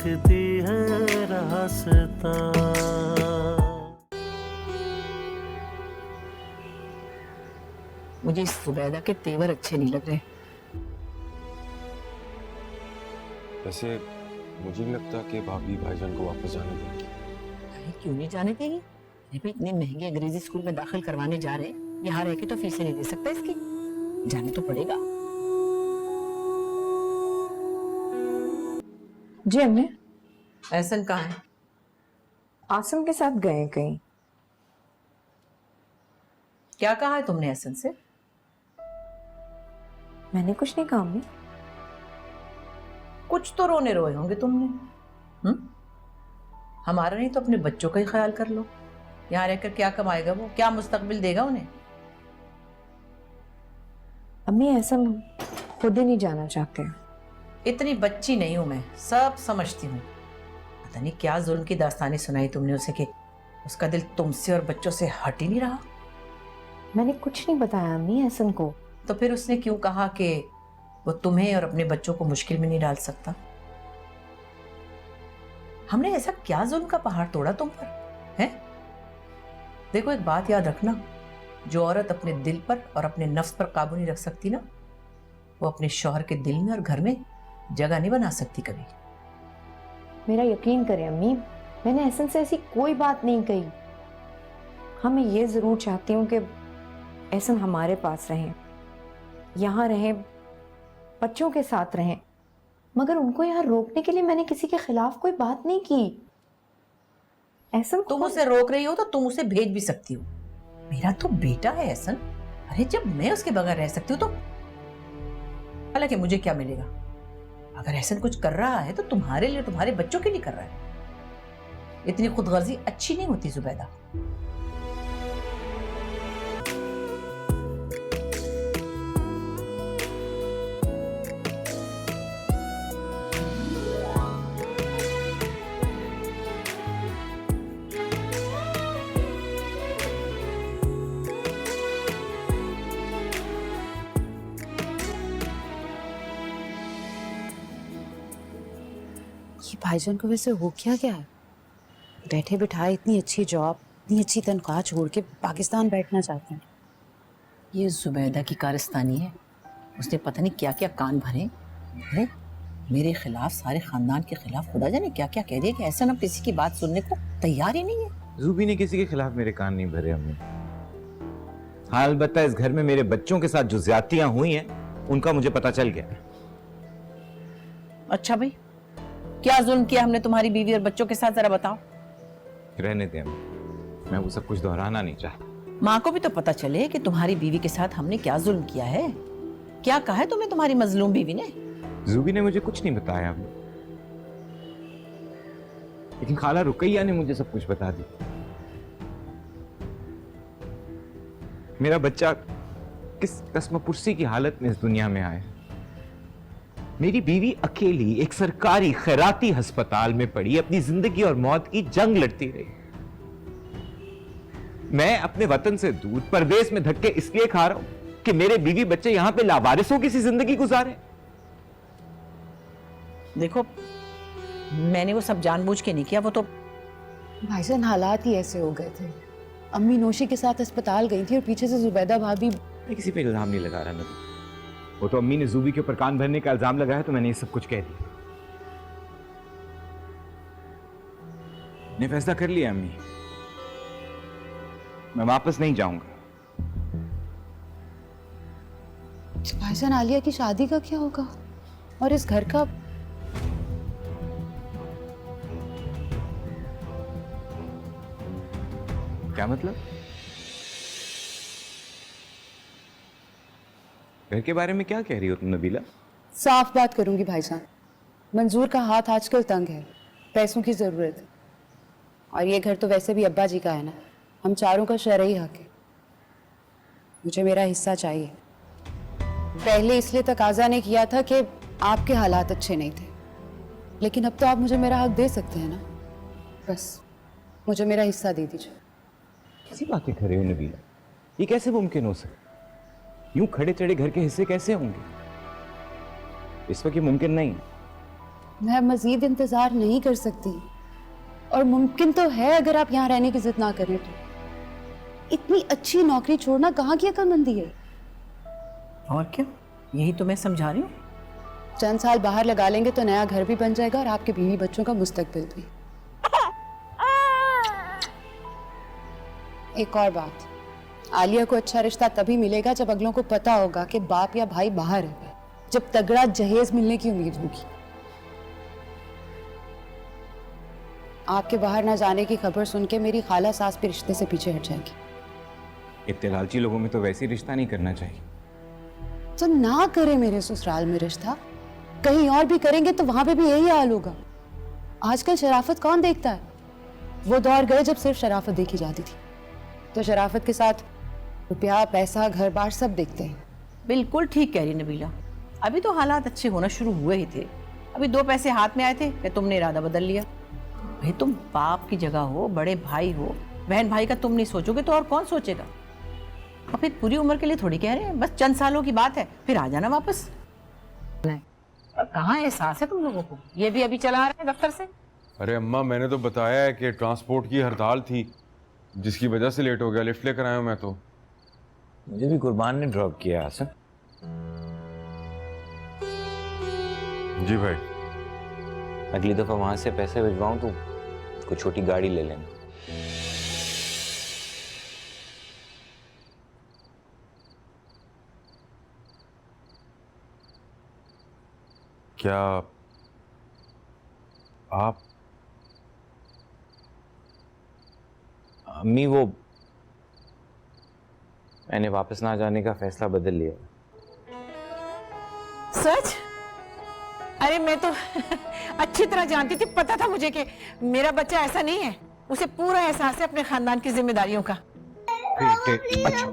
दिखती है रास्ता। मुझे इस जुबैदा के तेवर अच्छे नहीं लग रहे। वैसे मुझे नहीं लगता कि भाभी भाईजान को वापस जाने देंगी। अरे क्यों नहीं जाने देगी? अरे भाई इतने महंगे अंग्रेजी स्कूल में दाखिल करवाने जा रहे हैं, यहाँ रह के तो फीसें नहीं दे सकता इसकी, जाने तो पड़ेगा। जी अम्मी। एहसन कहाँ है? आसिम के साथ गए कहीं। क्या कहा है तुमने एहसन से? मैंने कुछ नहीं कहा अम्मी। कुछ तो रोने रोए होंगे तुमने। हमारा नहीं तो अपने बच्चों का ही ख्याल कर लो। यहाँ रहकर क्या कमाएगा वो, क्या मुस्तकबिल देगा उन्हें? अम्मी ऐसा खुद ही नहीं जाना चाहते। इतनी बच्ची नहीं हूं मैं, सब समझती हूँ। पता नहीं क्या जुल्म की दास्तानी सुनाई तुमने उसे कि उसका दिल तुमसे और बच्चों से हट ही नहीं रहा। मैंने कुछ नहीं बताया अम्मी एहसन को। तो फिर उसने क्यों कहा कि वो तुम्हें और अपने बच्चों को मुश्किल में नहीं डाल सकता? हमने ऐसा क्या जुल्म का पहाड़ तोड़ा तुम पर है? देखो एक बात याद रखना, जो औरत अपने दिल पर और अपने नफ्स पर काबू नहीं रख सकती ना, वो अपने शौहर के दिल में और घर में जगह नहीं बना सकती कभी। मेरा यकीन करें अम्मी, मैंने एहसन से ऐसी कोई बात नहीं कही। हाँ मैं ये जरूर चाहती हूँ कि एहसन हमारे पास रहें, यहाँ रहें, बच्चों के साथ रहें, मगर उनको यहाँ रोकने के लिए मैंने किसी के खिलाफ कोई बात नहीं की। एहसन तुम उसे रोक रही हो तो तुम उसे भेज भी सकती हो। मेरा तो बेटा है एहसन। अरे जब मैं उसके बगैर रह सकती हूँ तो हालांकि मुझे क्या मिलेगा? अगर एहसन कुछ कर रहा है तो तुम्हारे लिए, तुम्हारे बच्चों के लिए कर रहा है। इतनी खुदगर्जी अच्छी नहीं होती जुबैदा। ये भाईजान को वैसे हो क्या है? बैठे बिठाए इतनी अच्छी जॉब, इतनी अच्छी तनख्वाह छोड़ के पाकिस्तान बैठना चाहते हैं। ये जुबैदा की कारस्तानी है। उसने पता नहीं क्या क्या कान भरे। अरे मेरे खिलाफ, सारे खानदान के खिलाफ, खुदा जाने क्या क्या कह दिया कि ऐसा ना किसी की बात सुनने को तैयार ही नहीं है। ज़ूबी ने किसी के खिलाफ मेरे कान नहीं भरे अम्मी। हाँ अलबत्ता इस घर में मेरे बच्चों के साथ जो ज्यादतियां हुई हैं उनका मुझे पता चल गया। अच्छा भाई, क्या जुल्म किया हमने तुम्हारी बीवी और बच्चों के साथ, जरा बताओ। रहने दें अम्मी, मैं वो सब कुछ दोहराना नहीं चाहता। माँ को भी तो पता चले कि तुम्हारी बीवी के साथ हमने क्या जुल्म किया है। क्या कहा है तुम्हें तुम्हारी मजलूम बीवी ने? ज़ूबी ने मुझे कुछ नहीं बताया अम्मी, लेकिन खाला रुकैया ने मुझे सब कुछ बता दिया। मेरा बच्चा किस कस्मपुर्सी की हालत में इस दुनिया में आया। मेरी बीवी अकेली एक सरकारी खैराती अस्पताल में पड़ी अपनी जिंदगी और मौत की जंग लड़ती रही। मैं अपने वतन से दूर परदेश में धक्के इसलिए खा रहा हूं कि मेरे बीवी बच्चे यहां पे लावारिसों की सी जिंदगी गुजारे। देखो मैंने वो सब जानबूझ के नहीं किया, वो तो भाईजान हालात ही ऐसे हो गए थे। अम्मी नौशी के साथ अस्पताल गई थी और पीछे से जुबैदा भाभी। मैं किसी पे इल्जाम नहीं लगा रहा ना, वो तो अम्मी ने ज़ूबी के ऊपर कान भरने का इल्जाम लगाया तो मैंने ये सब कुछ कह दिया। मैंने फैसला कर लिया अम्मी, मैं वापस नहीं जाऊंगा। भाईजान आलिया की शादी का क्या होगा और इस घर का? क्या मतलब? घर के बारे में क्या कह रही हो तुम नबीला? साफ बात करूंगी भाईजान, मंजूर का हाथ आजकल तंग है, पैसों की जरूरत है। और ये घर तो वैसे भी अब्बा जी का है ना, हम चारों का शरई हक है। मुझे मेरा हिस्सा चाहिए। पहले इसलिए तकाजा ने किया था कि आपके हालात अच्छे नहीं थे, लेकिन अब तो आप मुझे मेरा हक दे सकते हैं ना। बस मुझे मेरा हिस्सा दे दीजिए। कैसी बातें कर रही हो नबीला? ये कैसे मुमकिन हो सकता? यूं खड़े चढ़े घर के हिस्से कैसे होंगे? इस वक्त ये मुमकिन नहीं। मैं अब मजीद इंतजार नहीं कर सकती, और मुमकिन तो है अगर आप यहाँ रहने की जिद ना करें तो। इतनी अच्छी नौकरी छोड़ना कहाँ की अक्लमंदी है। और क्या, यही तो मैं समझा रही हूँ। चंद साल बाहर लगा लेंगे तो नया घर भी बन जाएगा और आपके बीवी बच्चों का मुस्तकबिल भी। एक और बात, आलिया को अच्छा रिश्ता तभी मिलेगा जब अगलों को पता होगा कि बाप या भाई बाहर है, जब तगड़ा जहेज मिलने की उम्मीद होगी। आपके बाहर ना जाने की खबर सुन के मेरी खाला सास भी रिश्ते से पीछे हट जाएगी। इतने लालची लोगों में तो वैसे ही रिश्ता नहीं करना चाहिए। तो ना करे मेरे ससुराल में रिश्ता, कहीं और भी करेंगे तो वहां पे भी यही हाल होगा। आजकल शराफत कौन देखता है? वो दौर गए जब सिर्फ शराफत देखी जाती थी, तो शराफत के साथ रुपया, पैसा, घर बार सब देखते हैं। बिल्कुल ठीक कह रही नबीला। अभी तो हालात अच्छे होना शुरू हुए ही थे, अभी 2 पैसे हाथ में आए थे कि तुमने इरादा बदल लिया। भाई तुम बाप की जगह हो, बड़े भाई हो, बहन भाई का तुम नहीं सोचोगे तो और कौन सोचेगा? और फिर पूरी उम्र के लिए थोड़ी कह रहे हैं, बस चंद सालों की बात है, फिर आ जाना वापस। कहाँ एहसास है तुम लोगों को? ये भी अभी चला आ रहे हैं दफ्तर से। अरे अम्मा, मैंने तो बताया है कि ट्रांसपोर्ट की हड़ताल थी जिसकी वजह से लेट हो गया। लिफ्ट लेकर आया हूं मैं तो। मुझे भी कुर्बान ने ड्रॉप किया हसन। जी भाई। अगली दफा वहां से पैसे भिजवाऊं तो कोई छोटी गाड़ी ले लेना। क्या आप? अम्मी, वो मैंने वापस ना जाने का फैसला बदल लिया। सच? अरे मैं तो अच्छी तरह जानती थी, पता था मुझे कि मेरा बच्चा ऐसा नहीं है। उसे पूरा एहसास है अपने खानदान की जिम्मेदारियों का। बेटे, अच्छा,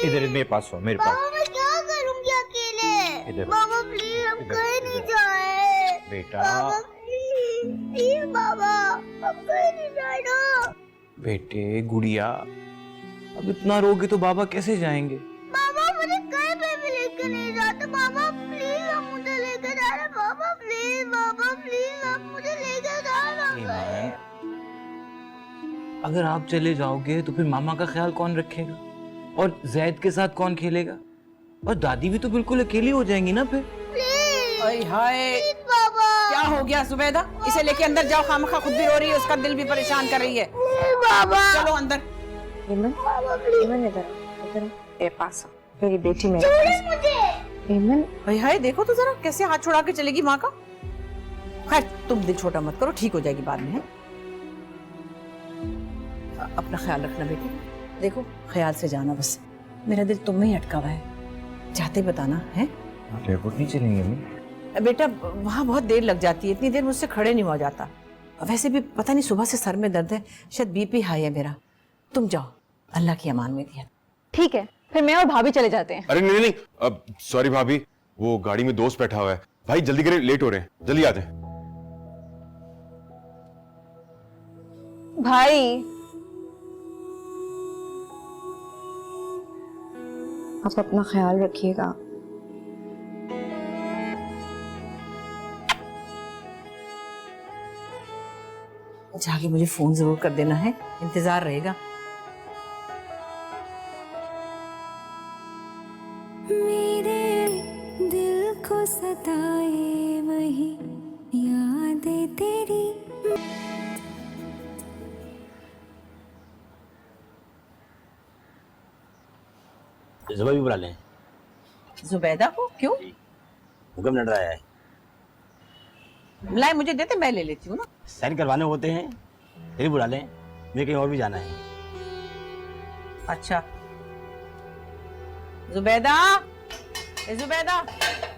इधर मेरे पास हो, मेरे पास। मैं क्या करूंगी अकेले? इधर। बाबा प्लीज, हम कहीं नहीं जाए। बेटा, बाबा प्लीज बाबा, हम कहीं नहीं जाए ना। बेटे, गुड़िया, अब इतना रोगे तो बाबा कैसे जाएंगे? बाबा मुझे कहीं पे भी लेके नहीं जाते। बाबा प्लीज, आप मुझे लेके जा रहे। बाबा प्लीज, आप मुझे लेके जा रहे। अगर आप चले जाओगे तो फिर मामा का ख्याल कौन रखेगा? और जैद के साथ कौन खेलेगा? और दादी भी तो बिल्कुल अकेली हो जाएंगी ना फिर। अरे हाय, बाबा क्या हो गया जुबैदा? इसे लेके अंदर जाओ, खामखा खुद भी रो रही है, उसका दिल भी परेशान कर रही है। बाबा चलो अंदर। एमन, एमन इधर मेरे पास आओ। मेरी बेटी मेरे पास। मुझे एमन, हाय हाय, देखो तो जरा कैसे हाथ छुड़ा के चलेगी माँ का। खैर तुम दिल छोटा मत करो, ठीक हो जाएगी बाद में। है अपना ख्याल रखना बेटी। देखो ख्याल से जाना, बस मेरा दिल तुम में ही अटका हुआ है। जाते बताना है। एयरपोर्ट नहीं चलेंगे अम्मी? बेटा वहाँ बहुत देर लग जाती है, इतनी देर मुझसे खड़े नहीं हुआ जाता। वैसे भी पता नहीं सुबह से सर में दर्द है, शायद बीपी हाई है मेरा। तुम जाओ, अल्लाह की अमान में दिया। ठीक है, फिर मैं और भाभी चले जाते हैं। अरे नहीं नहीं, अब सॉरी भाभी, वो गाड़ी में दोस्त बैठा हुआ है। भाई जल्दी करें, लेट हो रहे हैं, जल्दी आते हैं। भाई आप अपना ख्याल रखिएगा। जाके मुझे फोन जरूर कर देना है, इंतजार रहेगा। मेरे दिल को सताए वही यादें तेरी। जुबा भी बुला लें। जुबैदा को क्यों हुक्म लड़ रहा है। बुलाए? मुझे देते, मैं ले लेती हूँ ना। साइन करवाने होते हैं, फिर बुला लें, मुझे कहीं और भी जाना है। अच्छा जुबैदा, ए जुबैदा।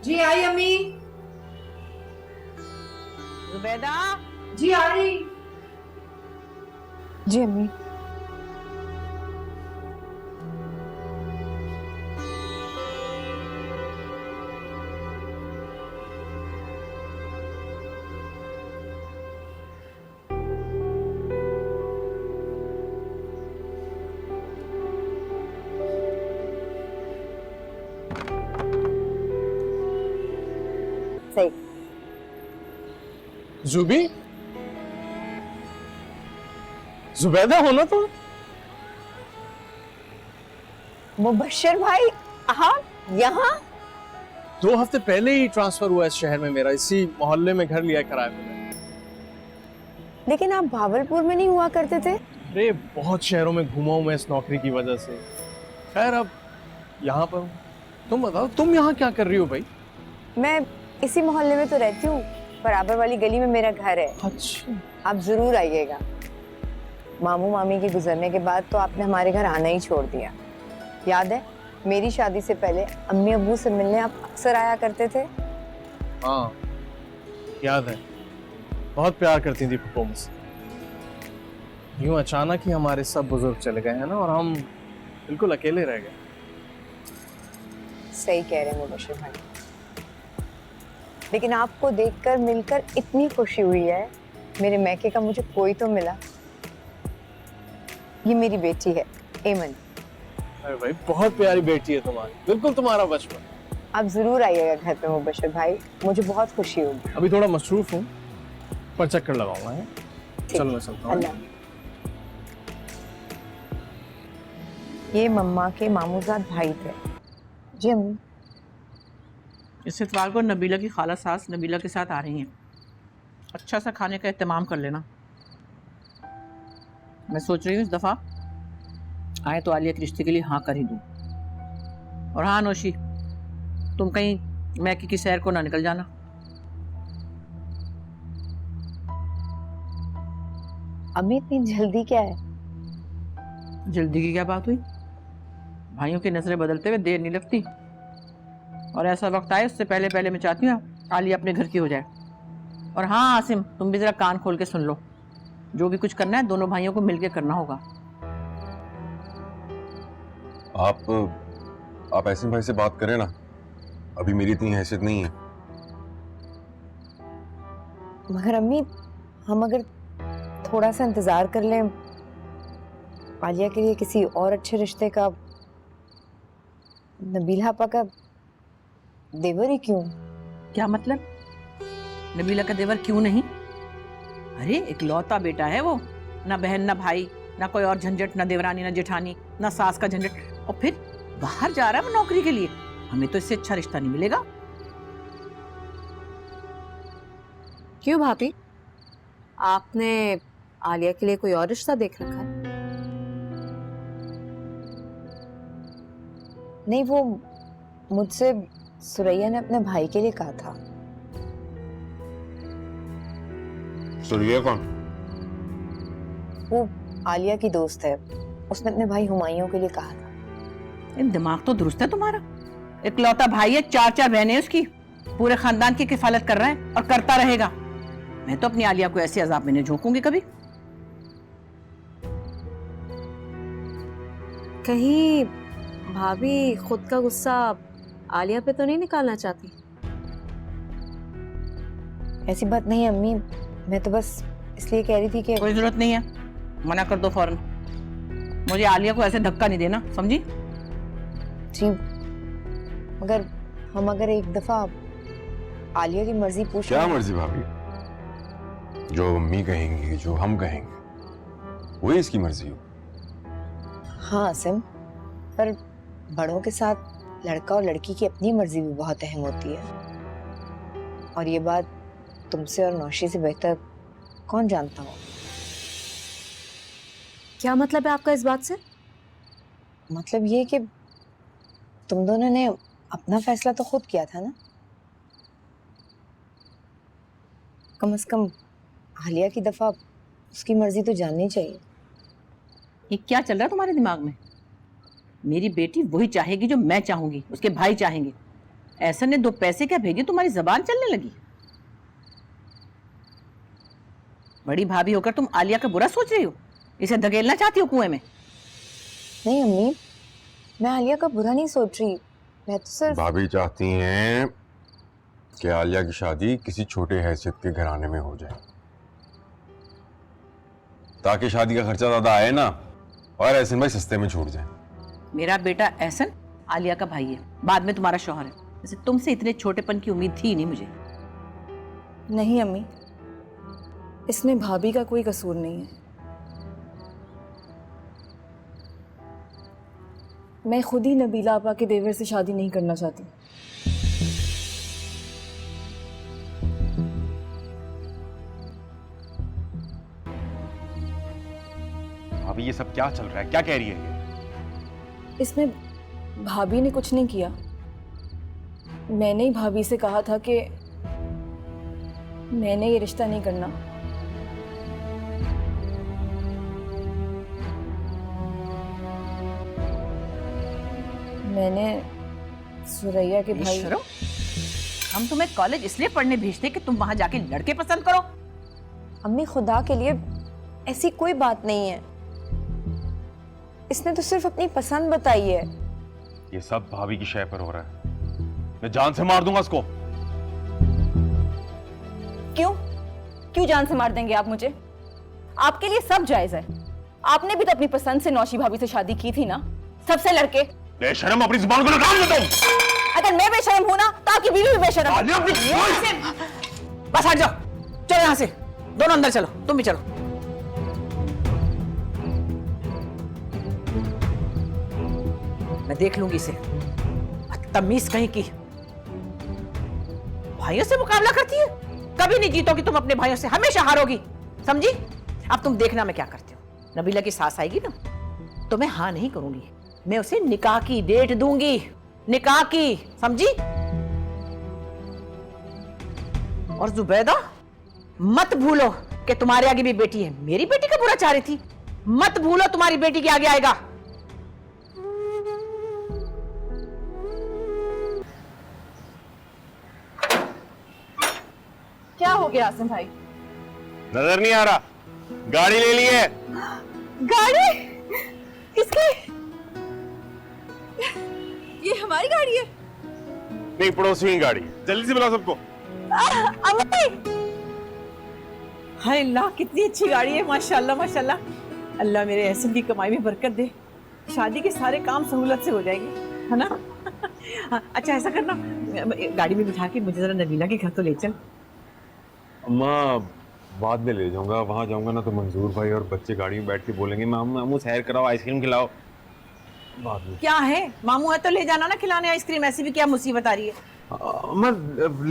जी आई अम्मी। जुबैदा, जी आ रही। जी अम्मी। सही, जुबी, जुबैदा हो ना तुम? मुबश्शिर भाई, आप यहाँ? 2 हफ्ते पहले ही ट्रांसफर हुआ इस शहर में मेरा, इसी मोहल्ले में घर लिया किराए पे। लेकिन आप भावलपुर में नहीं हुआ करते थे? अरे बहुत शहरों में घूमा हूं मैं इस नौकरी की वजह से। खैर अब यहाँ पर हूं। तुम बताओ, तुम यहाँ क्या कर रही हो भाई? मैं इसी मोहल्ले में तो रहती हूँ, बराबर वाली गली में मेरा घर है। अच्छा। आप जरूर आइएगा। मामू मामी के गुजरने के बाद तो आपने हमारे घर आना ही छोड़ दिया। याद है मेरी शादी से पहले अम्मी अब्बू से मिलने आप अक्सर आया करते थे? हाँ याद है, बहुत प्यार करती थी पप्पू मुझसे। यूं अचानक ही हमारे सब बुजुर्ग चले गए हैं ना, और हम बिल्कुल अकेले रह गए। सही कह रहे हैं मुबश्शिर भाई, लेकिन आपको देखकर मिलकर इतनी खुशी हुई है। मेरे मैके का मुझे कोई तो मिला। ये मेरी बेटी है एमन। अरे भाई बहुत प्यारी बेटी है तुम्हारी, बिल्कुल तुम्हारा बचपन। आप जरूर आइएगा घर पे मुबश्शिर भाई, मुझे बहुत खुशी होगी। अभी थोड़ा मसरूफ हूँ, पर चक्कर लगाऊंगा है। चलो मैं चलता हूँ। अल्लाह। ये मम्मा के मामूजाद भाई थे। जी अम्मी। इस इतवार को नबीला की खाला सास नबीला के साथ आ रही हैं। अच्छा सा खाने का एहतमाम कर लेना। मैं सोच रही हूँ इस दफ़ा आए तो आलिया के रिश्ते के लिए हाँ कर ही दूँ। और हाँ नौशी, तुम कहीं मैकी की सैर को ना निकल जाना। अम्मी इतनी जल्दी क्या है? जल्दी की क्या बात हुई? भाइयों की नजरें बदलते हुए देर नहीं लगती, और ऐसा वक्त आए उससे पहले पहले मैं चाहती हूँ आलिया अपने घर की हो जाए। और हाँ आसिम, तुम भी जरा कान खोल के सुन लो, जो भी कुछ करना है दोनों भाइयों को मिलके करना होगा। आप आसिम भाई से बात करें ना, अभी मेरी इतनी हैसियत नहीं है। मगर अम्मी, हम अगर थोड़ा सा इंतजार कर लें आलिया के लिए किसी और अच्छे रिश्ते का, नबीला आपा का देवर ही क्यों? क्या मतलब? नबीला का देवर क्यों नहीं? अरे इकलौता बेटा है वो, ना बहन ना भाई, ना कोई और झंझट, ना देवरानी ना जेठानी, ना सास का झंझट, और फिर बाहर जा रहा है वो नौकरी के लिए। हमें तो इससे अच्छा रिश्ता नहीं मिलेगा। क्यों भाभी, आपने आलिया के लिए कोई और रिश्ता देख रखा है? नहीं, वो मुझसे सुरैया ने अपने भाई के लिए कहा था। सुरैया कौन? वो आलिया की दोस्त है, उसने अपने भाई हुमायूं के लिए कहा था। दिमाग तो दुरुस्त है तुम्हारा। इकलौता भाई है, 4 बहनें उसकी, पूरे खानदान की किफालत कर रहा है और करता रहेगा। मैं तो अपनी आलिया को ऐसे अजाब में नहीं झोंकूंगी कभी। कहीं भाभी खुद का गुस्सा आलिया पे तो नहीं निकालना चाहती? ऐसी बात नहीं अम्मी, मैं तो बस इसलिए कह रही थी कि कोई जरूरत नहीं है, मना कर दो फौरन। मुझे आलिया को ऐसे धक्का नहीं देना, समझी? जी, मगर हम अगर एक दफा आलिया की मर्जी पूछ क्या मर्जी भाभी? जो अम्मी कहेंगी, जो हम कहेंगे, वही इसकी मर्जी हो। हाँ आसिम, पर बड़ों के साथ लड़का और लड़की की अपनी मर्जी भी बहुत अहम होती है, और ये बात तुमसे और नौशी से बेहतर कौन जानता हो। क्या मतलब है आपका इस बात से? मतलब ये कि तुम दोनों ने अपना फैसला तो खुद किया था ना। कम से कम आलिया की दफा उसकी मर्जी तो जाननी चाहिए। ये क्या चल रहा है तुम्हारे दिमाग में? मेरी बेटी वही चाहेगी जो मैं चाहूंगी, उसके भाई चाहेंगे। ऐसा ने 2 पैसे क्या भेजे, तुम्हारी जबान चलने लगी? बड़ी भाभी होकर तुम आलिया का बुरा सोच रही हो, इसे धकेलना चाहती हो कुएं में। नहीं अम्मी, मैं आलिया का बुरा नहीं सोच रही, मैं तो सिर्फ भाभी चाहती हैं कि आलिया की शादी किसी छोटे हैसियत के घराने में हो जाए, ताकि शादी का खर्चा ज्यादा आए ना, और एहसन भाई सस्ते में छूट जाए। मेरा बेटा एहसन आलिया का भाई है, बाद में तुम्हारा शौहर है। वैसे तुमसे इतने छोटेपन की उम्मीद थी नहीं मुझे। नहीं अम्मी, इसमें भाभी का कोई कसूर नहीं है। मैं खुद ही नबीला आपा के देवर से शादी नहीं करना चाहती। अभी ये सब क्या चल रहा है, क्या कह रही है ये? इसमें भाभी ने कुछ नहीं किया। मैंने ही भाभी से कहा था कि मैंने ये रिश्ता नहीं करना। मैंने सुरैया के भाई। शर्म, हम तुम्हें कॉलेज इसलिए पढ़ने भेजते कि तुम वहां जाके लड़के पसंद करो। अम्मी खुदा के लिए ऐसी कोई बात नहीं है, इसने तो सिर्फ अपनी पसंद बताई है। ये सब भाभी की शय पर हो रहा है, मैं जान से मार दूंगा इसको। क्यों क्यों जान से मार देंगे आप मुझे? आपके लिए सब जायज है। आपने भी तो अपनी पसंद से नौशी भाभी से शादी की थी ना, सबसे लड़के। बेशरम, अपनी जुबान को लगाम दे तुम। अगर मैं बेशरम हूं ना तो आपकी बीवी भी बेशरम है। बस हट जाओ, चलो यहाँ से, दोनों अंदर चलो, तुम भी चलो। मैं देख लूंगी इसे, तमीज कहीं की। भाइयों से मुकाबला करती है, कभी नहीं जीतोगी तुम अपने भाइयों से, हमेशा हारोगी, समझी? अब तुम देखना मैं क्या करती हूँ। नबीला की सास आएगी ना, तो मैं हाँ नहीं करूंगी, मैं उसे निकाह की डेट दूंगी, निकाह की, समझी? और जुबैदा, मत भूलो कि तुम्हारे आगे भी बेटी है। मेरी बेटी का बुरा चाह रही थी, मत भूलो तुम्हारी बेटी के आगे आएगा। क्या हो गया आसिम भाई? नजर नहीं आ रहा, गाड़ी ले ली है। गाड़ी? किसकी? ये हमारी गाड़ी है। नहीं, पड़ोसी की गाड़ी है। जल्दी से बुलाओ सबको। हाय अल्लाह, कितनी अच्छी गाड़ी है, माशाल्लाह माशाल्लाह। अल्लाह मेरे एहसन की कमाई में बरकत दे, शादी के सारे काम सहूलत से हो जाएंगे, है ना? अच्छा ऐसा करना, गाड़ी में बिठा के मुझे जरा नबीला के घर तो ले चल। अम्मा बाद में ले जाऊंगा, वहां जाऊंगा ना तो मंजूर भाई और बच्चे गाड़ी में बैठ के बोलेंगे मामू सैर कराओ, आइसक्रीम खिलाओ। बाद में क्या है, मामू है तो ले जाना ना खिलाने आइसक्रीम, ऐसी भी क्या मुसीबत आ रही है? मैं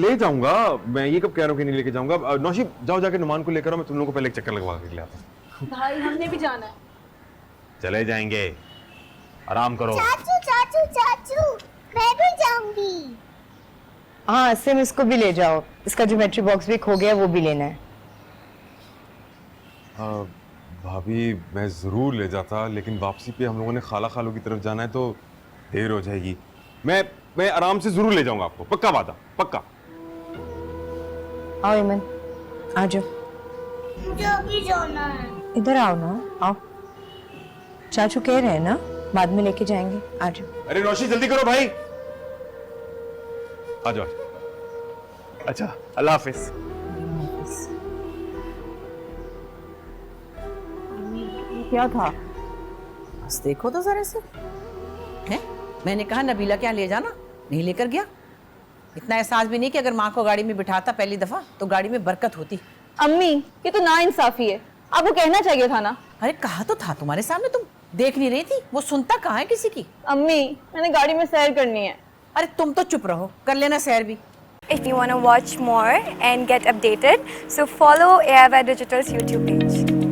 ले जाऊंगा, मैं ये कब कह रहा हूँ कि नहीं लेके जाऊंगा। नौशी जाओ, जाके नुमान को लेकर आओ, मैं तुम लोगों को पहले एक चक्कर लगवा के ले आता हूँ। भाई हमने भी जाना है। चले जाएंगे, आराम करो। चाचू चाचू चाचू, मैं भी जाऊंगी। हाँ सिम, इसको भी ले जाओ, इसका ज्योमेट्री बॉक्स भी खो गया, वो भी लेना है। भाभी मैं जरूर ले जाता, लेकिन वापसी पे हम लोगों ने खाला खालू की तरफ जाना है तो देर हो जाएगी। मैं आराम से जरूर ले जाऊंगा आपको, पक्का वादा, पक्का। आओ ईमन, आ जाओ। मुझे भी जाना है। इधर आओ ना, आओ। चाचू कह रहे हैं ना बाद में लेके जाएंगे, आ जाओ। अरे नौशी जल्दी करो भाई, आ जाओ। अच्छा, अल्लाह हाफिज। क्या था? बस देखो तो जरा से, हैं? मैंने कहा नबीला क्या ले जाना, नहीं लेकर गया। इतना एहसास भी नहीं कि अगर माँ को गाड़ी में बिठाता पहली दफा तो गाड़ी में बरकत होती। अम्मी ये तो नाइंसाफी है, आपको कहना चाहिए था ना। अरे कहा तो था तुम्हारे सामने, तुम देख नहीं रही थी? वो सुनता कहाँ है किसी की? अम्मी मैंने गाड़ी में सैर करनी है। अरे तुम तो चुप रहो, कर लेना सैर भी। If you want to watch more and get updated, so follow AIY Digital's YouTube page.